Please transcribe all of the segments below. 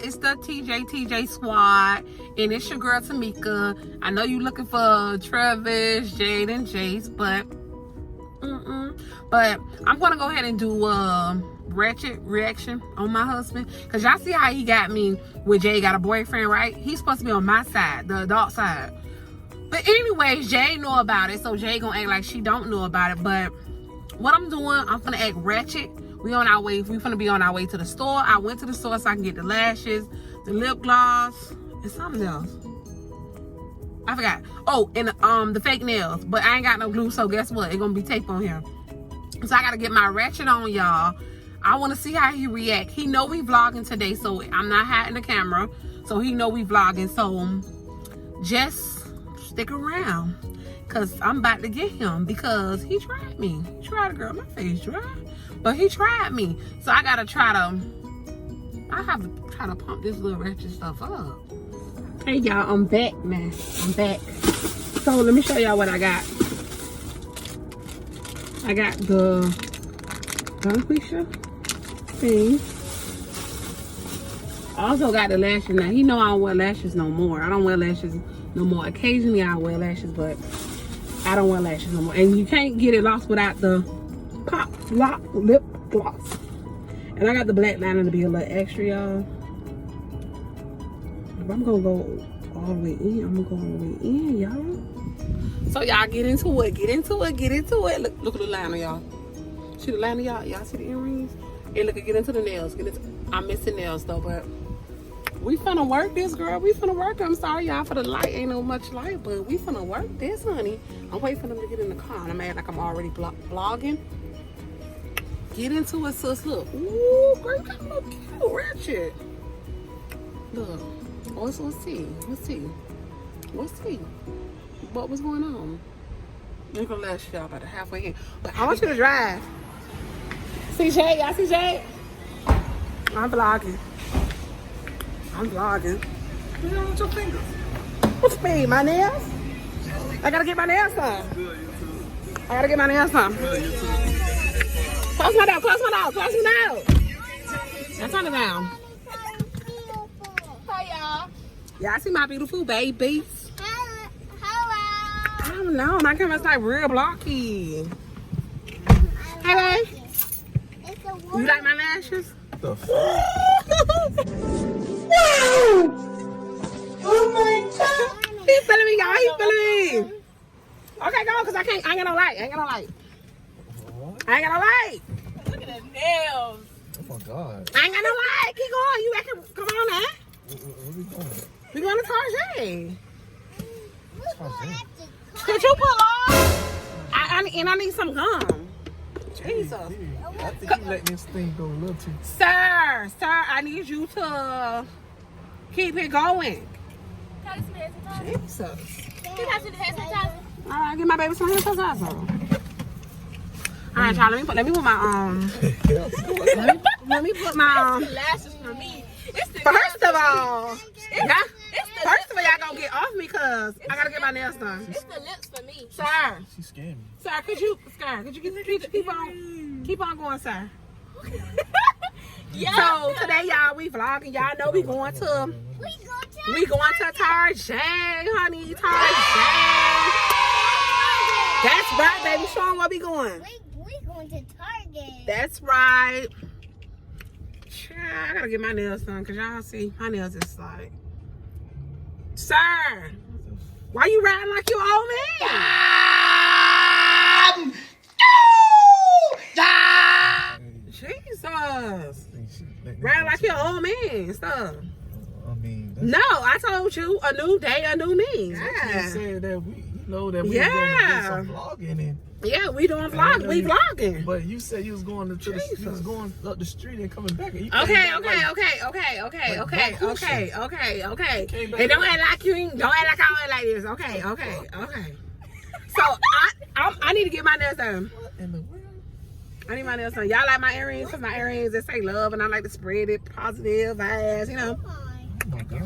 It's the TJTJ Squad, and it's your girl Tamika. I know you looking for Travis, Jade, and Jace, but I'm gonna go ahead and do Ratchet reaction on my husband, cause y'all see how he got me with Jay got a boyfriend, right? He's supposed to be on my side, the adult side. But anyways, Jay know about it, so Jay gonna act like she don't know about it. But what I'm doing, I'm gonna act ratchet. We finna be on our way to the store. I went to the store so I can get the lashes, the lip gloss, and something else. I forgot. Oh, and the fake nails. But I ain't got no glue, so guess what? It's gonna be tape on here. So I gotta get my ratchet on, y'all. I wanna see how he react. He know we vlogging today, so I'm not hiding the camera. So he know we vlogging. So just stick around, cause I'm about to get him, because he tried me. He tried a girl. My face dry, but he tried me. So I have to try to pump this little ratchet stuff up. Hey y'all, I'm back, man. I'm back. So let me show y'all what I got. I got the Gunquisha thing. I also got the lashes. Now he know I don't wear lashes no more. I don't wear lashes no more. Occasionally I wear lashes, but I don't wear lashes no more. And you can't get it lost without the Pop Lock lip gloss. And I got the black liner to be a little extra, y'all. I'm gonna go all the way in. I'm gonna go all the way in, y'all. So y'all get into it. Get into it. Get into it. Look at the liner, y'all. See the liner, y'all? Y'all see the earrings? And look, get into the nails. I'm missing nails though, but we finna work this, girl. We finna work. I'm sorry, y'all, for the light. Ain't no much light, but we finna work this, honey. I'm waiting for them to get in the car. And I'm mad like I'm already vlogging. Get into it, sis. Look. Ooh, girl, you got a little cute ratchet. Look. Oh, so let's see. What was going on? They're gonna let y'all about halfway in. But I want you to drive. See Jay? Y'all see Jay? I'm vlogging. What you doing with your fingers? What you mean? My nails? I gotta get my nails done. Close my door. Now turn it down. Hi, y'all. Y'all see my beautiful babies? Hello. I don't know. My camera's like real blocky. Hey, babe. You like my lashes? The fuck? Oh my god! He's feeling me, y'all. He's feeling me. Okay, go, cause I ain't got no light. Look at the nails. Oh my god. I ain't got no light. Keep going. You reckon? Come on, man. Where we going? We going to Tarjay. Tarjay? Could you pull off? I need some gum. Jesus. I think you letting this thing go a little too. Sir, I need you to keep it going. Jesus. All right, give my baby some hand sanitizer. All right, y'all. Let me put my let me put my Lashes for me. First of all, y'all gonna get off me, cause I gotta get my nails done. It's the lips for me. Sir, She scared me. sir, could you keep on going, sir? Yeah. So today, y'all, we vlogging. Y'all know we going to Tarjay, honey. Tarjay. That's right, baby. Show them where we going. We going to Target. That's right. I gotta get my nails done, cause y'all see my nails is like, sir, why you riding like you old man? Jesus, riding like you're old man and stuff. I mean, No, I told you, a new day, a new me. yeah. Said that we know that we Yeah. going to do some vlogging and. Yeah, we doing vlog. We vlogging. But you said you was going to you was going up the street and coming back. And you Okay. came back like- And don't act like you ain't. Don't act like I ain't like this. Okay. So I need to get my nails done. What in the world? I need my nails done. Y'all like my earrings? Cause my earrings they say love, and I like to spread it positive vibes. You know. Oh my god.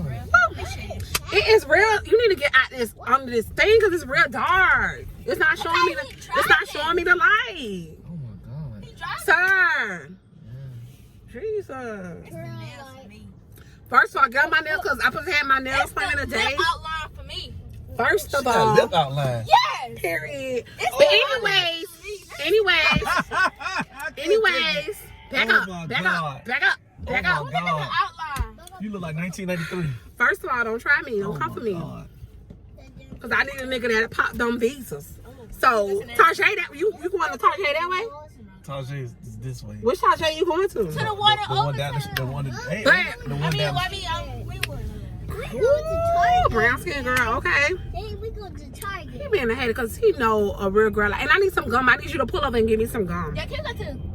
It is real. You need to get out this under this thing, cause it's real dark. It's not showing me the. It's not showing me the light. Oh my god. Sir. Yeah. Jesus. First of all, get on my nails because I supposed to have my nails playing in a day. Outline for me. First of Got all, lip outline. Yes. period. But anyways, back Oh up, my back God. up, back up, back Oh up. my God. Outline. You look like 1993. First of all, don't try me. Don't come for me. Because I need a nigga that pop them visas. So, Tajay, you going to Tajay that way? Tajay is this way. Which Tajay you going to? To the water The one down the one that hey, But- the one down we were. Ooh, brown skin girl, okay. Hey, we go to Target. He being a hater because he know a real girl. And I need some gum. I need you to pull up and give me some gum. Yeah, can you go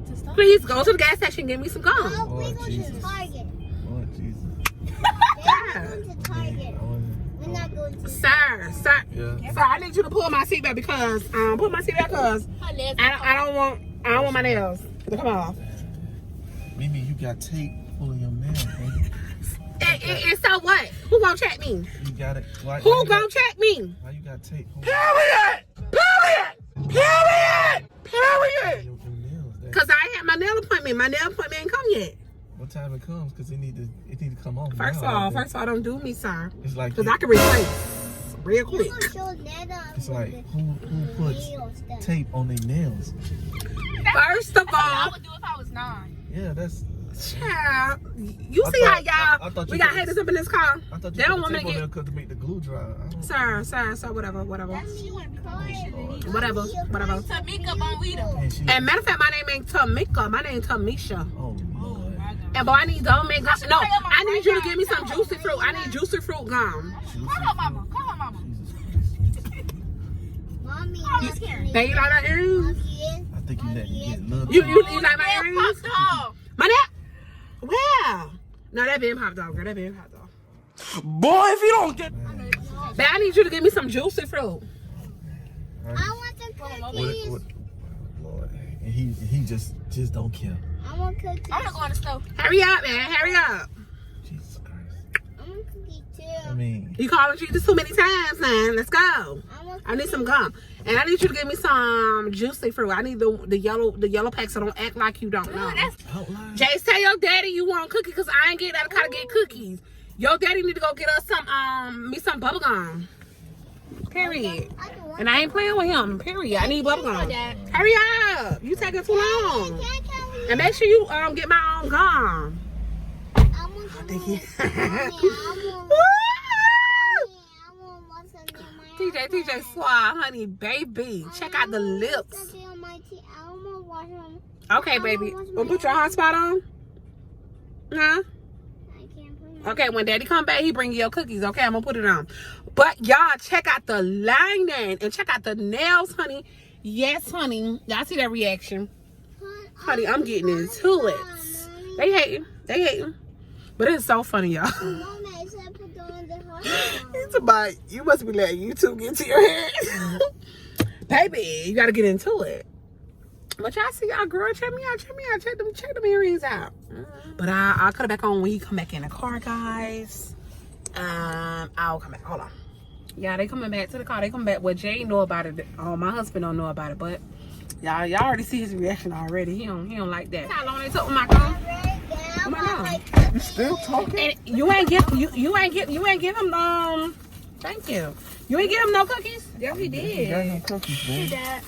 to stop? Please go to the gas station and give me some gum. Oh, we Lord go Jesus. to Target. Lord Jesus. Yeah, we're going to Target. We're not going to. Sir, Yeah. sir, I need you to pull my seatbelt because pull my seatbelt because Her nails. I don't want my nails to come off. Mimi, you got tape pulling your nails, man. And so what? Who gonna check me? You got it. Why Who you gonna got, check me? why you got tape? Period! Period! Period! Your nails, that- Cause I ain't had my nail appointment. My nail appointment ain't come yet. What time it comes? Because it need to come off. First of now, all, don't do me, sir. it's like Cause I can replace real quick. We're going to show Nana. it's like who puts tape on their nails? First of I all, would do if I was 9. Yeah, that's. child, you I see thought- how I thought we you got could- haters up in this car. I thought you They don't put want the me tape to on get. there to make the glue dry. I don't- Sir, whatever. She wouldn't be calling Whatever. Tamika Bonita. And she. And matter of fact, my name ain't Tamika. My name Tamisha. Oh Lord. And boy, I need gum and gum. No, I need you to give me some juicy fruit. I need juicy fruit gum. Call her mama. Call her mama. Mommy. They you like my earrings? I think you let me get a little. You like my Nails earrings? popped off. My neck? Where? No, that been popped off, girl. That been popped off. Boy, if you don't get. But I need you to give me some juicy fruit. I want the cookies. Lord, and he just don't care. I want cookies. I'm gonna go in the stove. Hurry up, man. Hurry up. Jesus Christ. I want cookies too. I mean, You calling Jesus too many times, man. Let's go. I want I need some gum. And I need you to give me some juicy fruit. I need the yellow pack, so don't act like you don't know. outline. Jace, tell your daddy you want cookies because I ain't get out of car to get cookies. Your daddy need to go get us some bubble gum. Period. And I ain't playing with him. Period. I need bubble gum. Hurry up. You taking too long. And make sure you get my own gum. TJTJSquad, honey, baby. Check out the lips. Okay, baby. Wanna put your hotspot on? Huh? Okay, when daddy come back, he bring you your cookies. Okay, I'm gonna put it on. But y'all, check out the lining and check out the nails, honey. Yes, honey. Y'all see that reaction? Honey, I'm getting into it. They hating. But it's so funny, y'all. It's about, you must be letting YouTube get to your head. Baby, you gotta get into it. But y'all see y'all girl, check me out. Check them earrings out. But I'll cut it back on when he come back in the car, guys. I'll come back. Hold on. Yeah, they coming back to the car. They come back. Well, Jay know about it. Oh, my husband don't know about it, but y'all already see his reaction already. He don't like that. How long they took my car? Oh my God. You still talking? And you ain't give him thank you. You ain't give him no cookies? Yeah, he You got did. them cookies, baby. That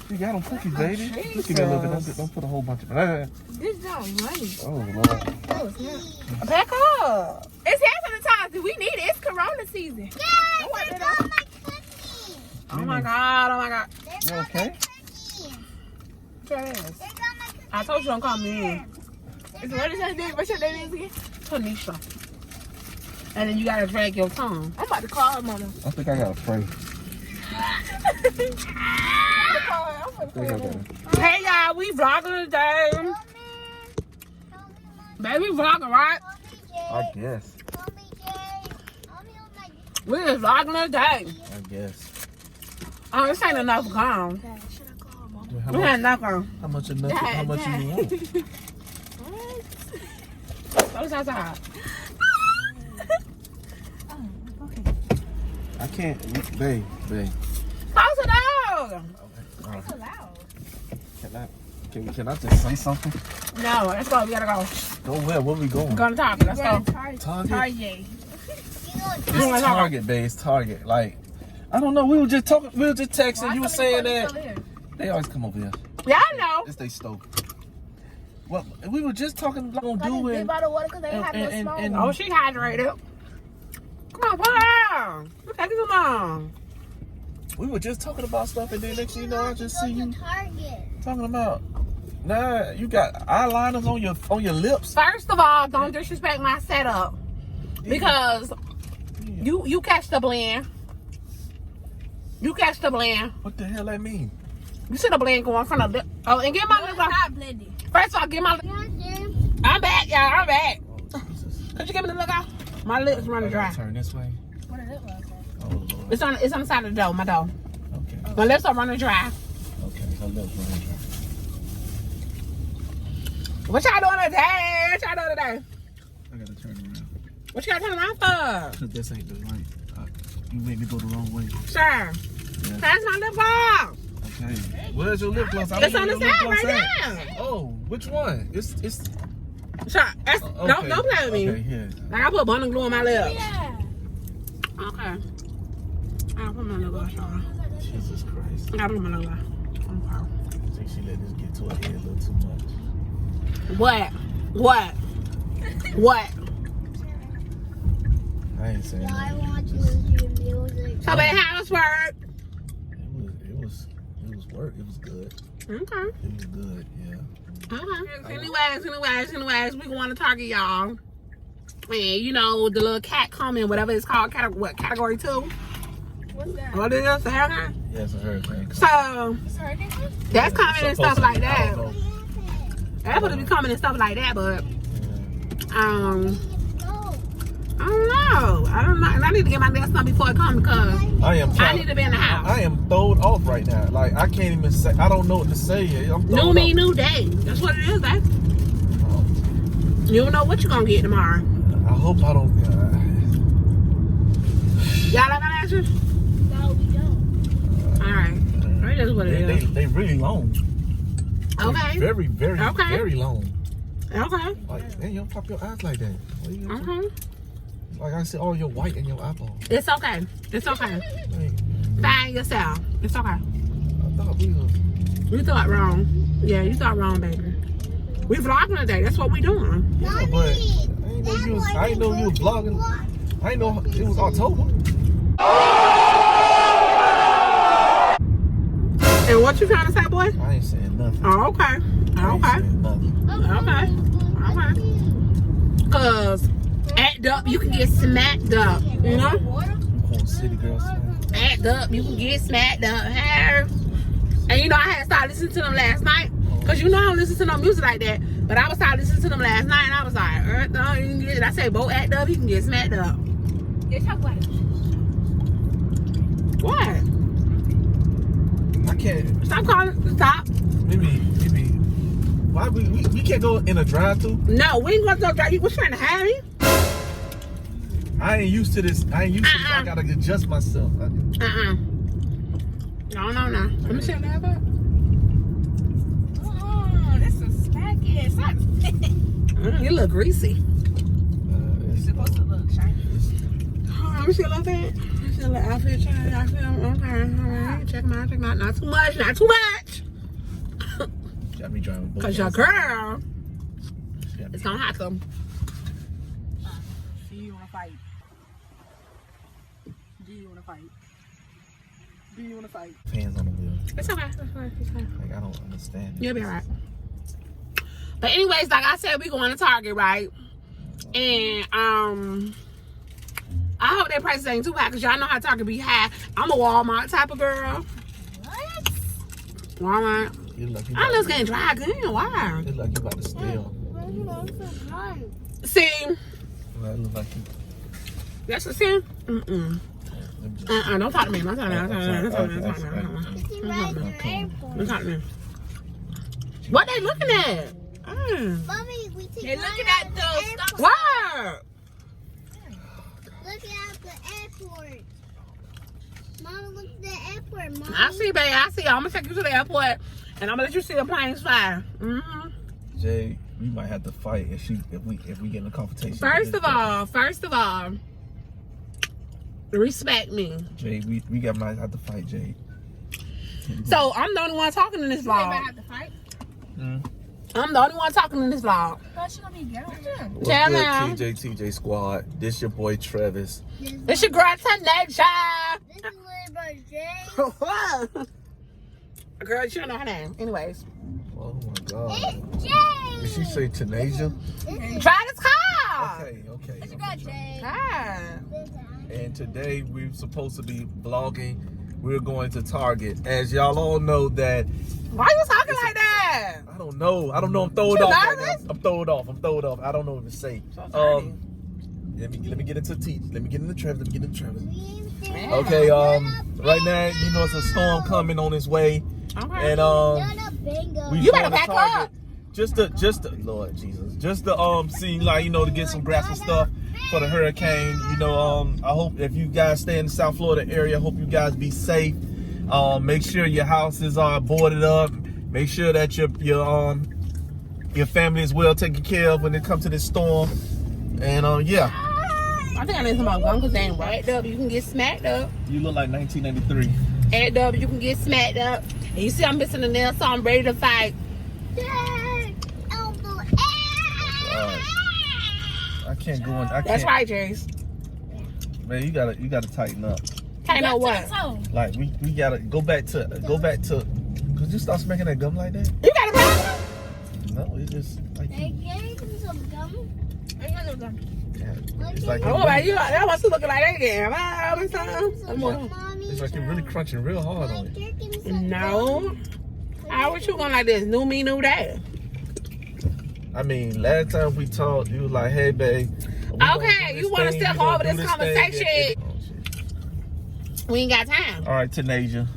You got them cookies, baby. Look at me a little bit. Don't put a whole bunch of. this don't money. Oh Lord. Back up. It's half of the time. Do we need it? It's Corona season. Oh my God. You okay? Yes. I told you don't call me in. What's your name again? Tanisha. And then you gotta drag your tongue. I'm about to call her mama. I think I gotta pray. Hey y'all, we vlogging today. Baby vlogging, right? I guess. We just vlogging today. I guess. Oh, this ain't enough gum. Should I call her mama? How We much, ain't enough gum. how much you want? What's outside? I can't, babe. Close the door. So loud. Can I just say something? No, let's go. We gotta go. Go where? Where we going? We're going to Target. Let's go. Target? Target. It's Target, babe. It's Target. Like, I don't know. We were just talking. We were just texting. You were saying that. They always come over here. Yeah, I know. It's they stove. Well, we were just talking about doing. They bought the water because they have no smoke. Oh, she hydrated. Come on, put her. Look at you, mom. We were just talking about stuff, and then next thing you know, I just see you Target. talking about. Nah, you got eyeliners on your lips. First of all, don't disrespect my setup because you catch the blend. You catch the blend. What the hell that mean? You see the blend going from the lip. Oh, and get my lip gloss. Not blended. First of all, get my lip. I'm back, y'all. I'm back. Could you give me the look out? My lips running dry. Turn this way. What does it look like? Oh Lord. It's on the side of the door, my door. Okay. My lips are running dry. Okay. Her lips running dry. What y'all doing today? What y'all doing today? I gotta turn around. What you gotta turn around for? Cause this ain't the right. You made me go the wrong way. Sure. Yeah. Pass my lip gloss. Okay. Where's your lip gloss? It's on the side right there. Oh, which one? It's. Sure. That's, Okay. Don't play with me. Okay, here. Like I put bundle glue on my lips. Yeah. Okay. I'll put my lip gloss on. Jesus Christ. I gotta put my lip gloss. Okay. I think she let this get to her head a little too much. What? What? What? I ain't saying I nothing. want to listen to music. So, baby, how was work? It was work. It was good. Okay. It was good, yeah. Okay. Anyways, we going to Target, y'all. And you know the little cat comment, whatever it's called, category 2. What's that? What is this? A hurricane? Yeah, it's a hurricane. So Sorry, that's coming and stuff like I that. don't know. That's supposed to be coming and stuff like that, but Yeah. I don't know. I need to get my nails done before it comes because I need to be in the house. I am thrown off right now. Like, I can't even say. I don't know what to say. I'm New thrown me, off. new day. That's what it is, eh? You don't know what you're gonna get tomorrow. I hope I don't. Y'all like my lashes? No, we don't. Alright. It is what it is. They really long. Okay. Very, very, Okay. very long. Okay. Like, man, you don't pop your eyes like that. What are you gonna do? Okay. Like I see all your white in your eyeball. It's okay. It's okay. Like, Find yourself. It's okay. I thought we were. You thought wrong. Yeah, you thought wrong, baby. We vlogging today. That's what we doing. Yeah, but I didn't know you was vlogging. I didn't know it was October. And what you trying to say, boy? I ain't saying nothing. Oh, okay. I ain't Okay. saying nothing. Okay. Cause act up, you can get smacked up. You know? You calling city girls? Act up, you can get smacked up. Hey. And you know, I had started listening to them last night. Cause you know I don't listen to no music like that. But I was started listening to them last night and I was like, I say, both act up, you can get smacked up. Yeah, talk about it. What? I can't. Stop calling. Stop. Maybe. Why we can't go in a drive-thru? No, we ain't gonna go drive. You was trying to have me? I ain't used to this. I gotta adjust myself. No. Let me see your nail back. Oh, this is smacky. Stop. You look greasy. It's supposed to look shiny. Let me see your little bit. Let me see your little outfit change. I feel okay. Alright. Check them out. Not too much. Not too much. Got me driving both. Cause your girl is gonna have to. Do you want to fight? Do you want to fight? Do you want to fight? Hands on the wheel. It's okay. It's okay. Like, I don't understand. You'll be alright. But anyways, like I said, we going to Target, right? And I hope their prices ain't too high, cause y'all know how Target be high. I'm a Walmart type of girl. What? Walmart. I'm just getting dry again. Why? It look like you about to steal. See, Well, it look like you. that's a sin. Don't talk to me. Don't talk to me. Don't talk to me. What they looking at? Mommy, we take They're looking at those stuff. What? Look at the airport. Mama, look at the airport, Mom. I see, babe. I see. I'm gonna take you to the airport, and I'm gonna let you see the planes fly. Jay, we might have to fight if we get in a confrontation. First of all, respect me. Jay, we might have to fight, Jay. So I'm the only one talking in this You might vlog. have to fight. I'm the only one talking in this vlog. But she gonna be girl. What's Tell good, them. TJTJ Squad? This your boy Travis. It's your girl Tanisha. This is little brother Jay. Girl, you don't know her name. Anyways. Oh my God. It's Jay. Did she say Tanasia? Try this car. Okay. It's your girl Jay. Hi. And today we're supposed to be vlogging. We're going to Target. As y'all all know that. Why you talking like that? I don't know. I'm throwed You off. Right nervous? now. I'm throwed off. I don't know what to say. Let me get into Let me get into Travis. Okay. Right now, you know, it's a storm coming on its way, Okay. and we You going better to back Target up. just to Lord Jesus, just to see, like, you know, to get some grass and stuff for the hurricane. You know, I hope if you guys stay in the South Florida area, I hope you guys be safe. Make sure your houses are boarded up. Make sure that your family is well taken care of when it comes to this storm. And yeah. I think I need some more gum because they ain't right up. You can get smacked up. You look like 1993. Add up, you can get smacked up. And you see I'm missing the nail, so I'm ready to fight. I can't go in. That's right, Jace. Man, you gotta tighten up. I know what. Like we gotta go back to. Could you stop smacking that gum like that? You got a problem? No, it's just like. Hey, get him some gum. I got no gum. Yeah, it's like. Oh, you that wants to look like that again. All the time. It's like you're really crunching real hard on it. No. How was you going like this? New me, new day. I mean, last time we talked, you was like, "Hey, babe." Okay, you want to still go over this conversation? We ain't got time. All right, Tanasia.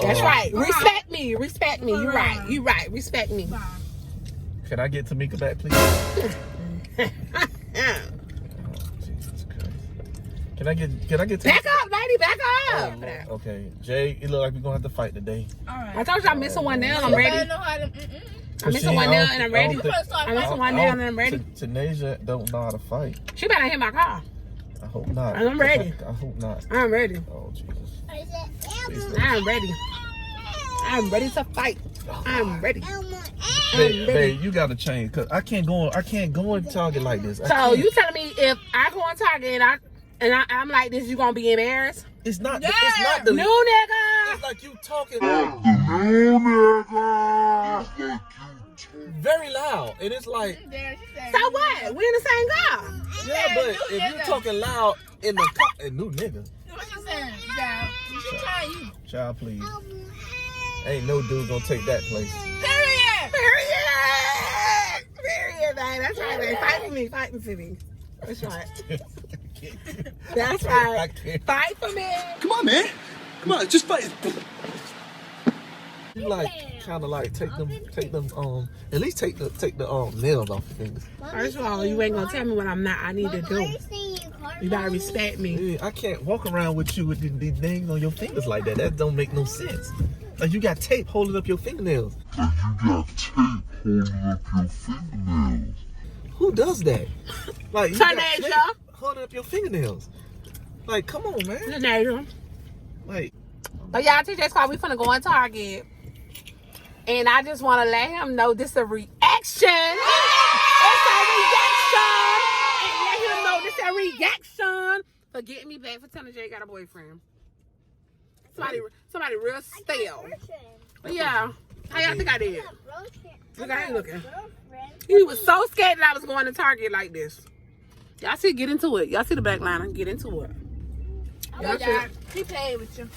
That's right. Respect me. Respect me. You right. You right. Respect me. Can I get Tamika back, please? Oh, Jesus Christ. Can I get Back up, lady. Back up. Oh, okay. Jay, it look like we're gonna have to fight today. Alright. I told you I'm missing one nail. I'm You ready. better know how to. I'm missing one nail and I'm ready. I'm missing one nail and I'm ready. Tanasia don't know how to fight. She better hit my car. I hope not. I'm ready. I hope not. I'm ready. Oh, Jesus. I'm ready. I'm ready to fight. I'm ready. Babe, you gotta change, cause I can't go in Target like this. So you telling me if I go on Target and I'm like this, you gonna be embarrassed? It's not. Yeah. It's not the New nigga. It's like you talking very loud, and it's like. So what? We in the same car. Yeah, but if you talking loud in the car, a new nigga. What you saying? Yeah. She trying you. Child, please. Ain't no dude gonna take that place. Period. Period, man. That's right, man. Fight for me. Fight for me. That's right. That's right. Fight for me. Come on, man. Come on, just fight. You like kind of like take them at least take the nails off your fingers. First of all, you ain't gonna tell me what I need to do. You gotta respect me. Yeah, I can't walk around with you with these nails on your fingers like that. That don't make no sense. Like you got tape holding up your fingernails. Who does that? Like you got tape Tanisha. holding up your fingernails. Like, come on, man. Tanisha. Like, But y'all, TJ Squad, we finna go in Target. And I just want to let him know this is a reaction. It's a reaction. And let him know this is a reaction for getting me back for telling Jay got a boyfriend. Somebody real stale. But yeah, how y'all think I did? Look how he looking. He was so scared that I was going to Target like this. Y'all see, get into it. Y'all see the back line. Get into it. Oh, yeah. He played with you.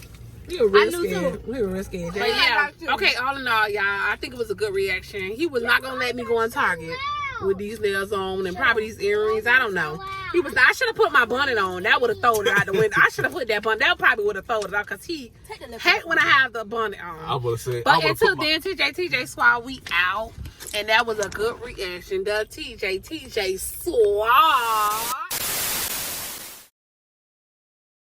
We were real I knew scared. too. We were real scared. But But yeah, yeah. okay, all in all, y'all, I think it was a good reaction. He was not going to let me go on Target with these nails on and probably these earrings. I don't know. He was. I should have put my bonnet on. That would have thrown it out the window. I should have put that bonnet. That probably would have thrown it out because he hate when I have the bonnet on. I would have said. But until then, TJTJ Squad, we out. And that was a good reaction. The TJTJ Squad.